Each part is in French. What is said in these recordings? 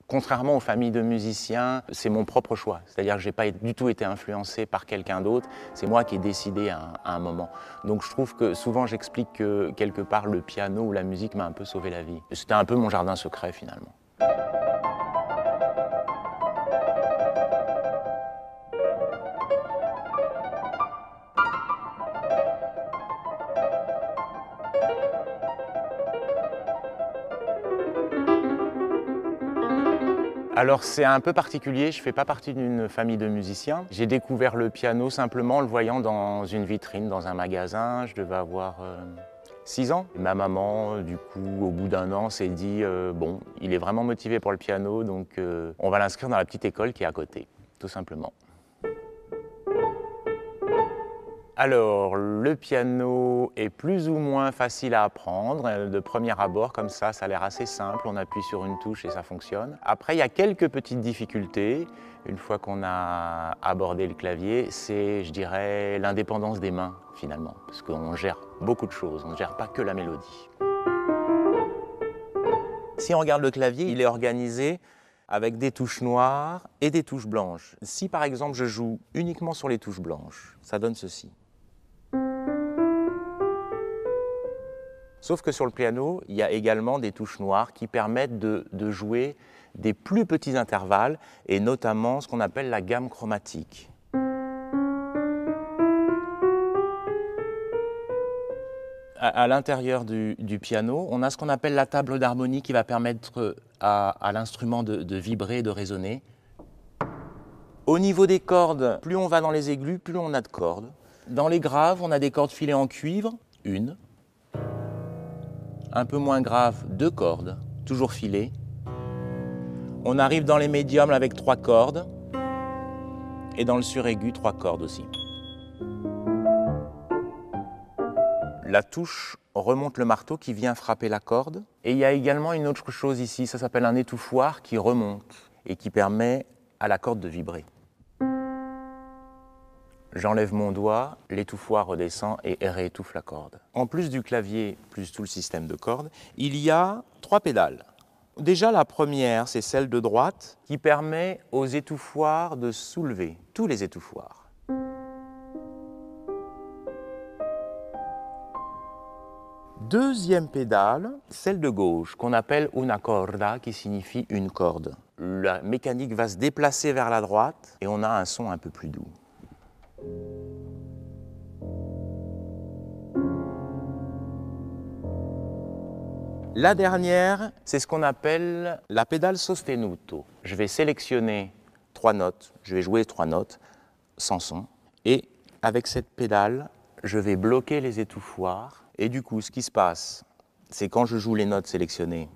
contrairement aux familles de musiciens, c'est mon propre choix. C'est-à-dire que je n'ai pas du tout été influencé par quelqu'un d'autre, c'est moi qui ai décidé à un moment. Donc je trouve que souvent j'explique que quelque part le piano ou la musique m'a un peu sauvé la vie. C'était un peu mon jardin secret finalement. Alors c'est un peu particulier, je ne fais pas partie d'une famille de musiciens. J'ai découvert le piano simplement en le voyant dans une vitrine, dans un magasin. Je devais avoir 6 ans. Et ma maman, du coup, au bout d'un an, s'est dit bon, il est vraiment motivé pour le piano, donc on va l'inscrire dans la petite école qui est à côté, tout simplement. Alors, le piano est plus ou moins facile à apprendre. De premier abord, comme ça a l'air assez simple. On appuie sur une touche et ça fonctionne. Après, il y a quelques petites difficultés. Une fois qu'on a abordé le clavier, c'est, je dirais, l'indépendance des mains, finalement. Parce qu'on gère beaucoup de choses, on ne gère pas que la mélodie. Si on regarde le clavier, il est organisé avec des touches noires et des touches blanches. Si, par exemple, je joue uniquement sur les touches blanches, ça donne ceci. Sauf que sur le piano, il y a également des touches noires qui permettent de jouer des plus petits intervalles et notamment ce qu'on appelle la gamme chromatique. À l'intérieur du piano, on a ce qu'on appelle la table d'harmonie qui va permettre à l'instrument de vibrer et de résonner. Au niveau des cordes, plus on va dans les aigus, plus on a de cordes. Dans les graves, on a des cordes filées en cuivre, une. Un peu moins grave, 2 cordes, toujours filées. On arrive dans les médiums avec 3 cordes. Et dans le suraigu, 3 cordes aussi. La touche remonte le marteau qui vient frapper la corde. Et il y a également une autre chose ici, ça s'appelle un étouffoir qui remonte et qui permet à la corde de vibrer. J'enlève mon doigt, l'étouffoir redescend et réétouffe la corde. En plus du clavier, plus tout le système de cordes, il y a 3 pédales. Déjà la première, c'est celle de droite, qui permet aux étouffoirs de soulever, tous les étouffoirs. Deuxième pédale, celle de gauche, qu'on appelle una corda, qui signifie une corde. La mécanique va se déplacer vers la droite et on a un son un peu plus doux. La dernière, c'est ce qu'on appelle la pédale sostenuto. Je vais sélectionner 3 notes, je vais jouer 3 notes sans son. Et avec cette pédale, je vais bloquer les étouffoirs. Et du coup, ce qui se passe, c'est quand je joue les notes sélectionnées,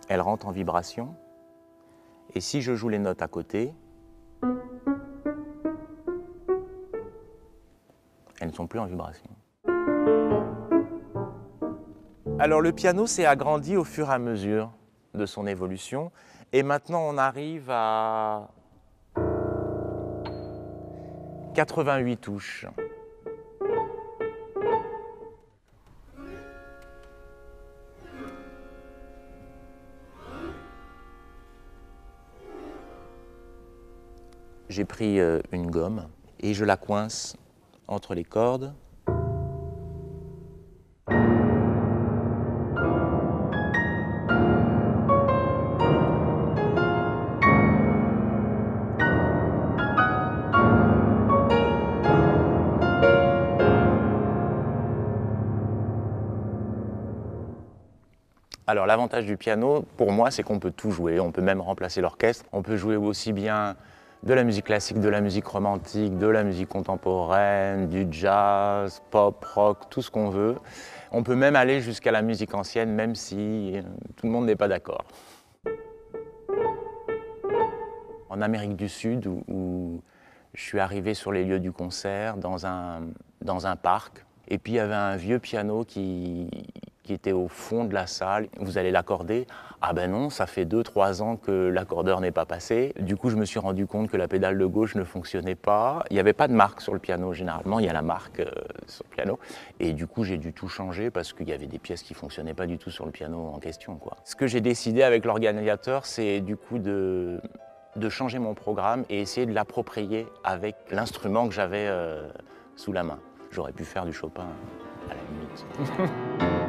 elles rentrent en vibration. Et si je joue les notes à côté, elles ne sont plus en vibration. Alors le piano s'est agrandi au fur et à mesure de son évolution. Et maintenant on arrive à 88 touches. J'ai pris une gomme et je la coince entre les cordes. Alors l'avantage du piano, pour moi, c'est qu'on peut tout jouer. On peut même remplacer l'orchestre. On peut jouer aussi bien de la musique classique, de la musique romantique, de la musique contemporaine, du jazz, pop, rock, tout ce qu'on veut. On peut même aller jusqu'à la musique ancienne, même si tout le monde n'est pas d'accord. En Amérique du Sud, où je suis arrivé sur les lieux du concert, dans un parc, et puis il y avait un vieux piano qui qui était au fond de la salle. Vous allez l'accorder? Ah ben non, ça fait 2-3 ans que l'accordeur n'est pas passé. Du coup, je me suis rendu compte que la pédale de gauche ne fonctionnait pas. Il n'y avait pas de marque sur le piano. Généralement, il y a la marque sur le piano. Et du coup, j'ai dû tout changer parce qu'il y avait des pièces qui ne fonctionnaient pas du tout sur le piano en question, quoi. Ce que j'ai décidé avec l'organisateur, c'est du coup de changer mon programme et essayer de l'approprier avec l'instrument que j'avais sous la main. J'aurais pu faire du Chopin à la limite.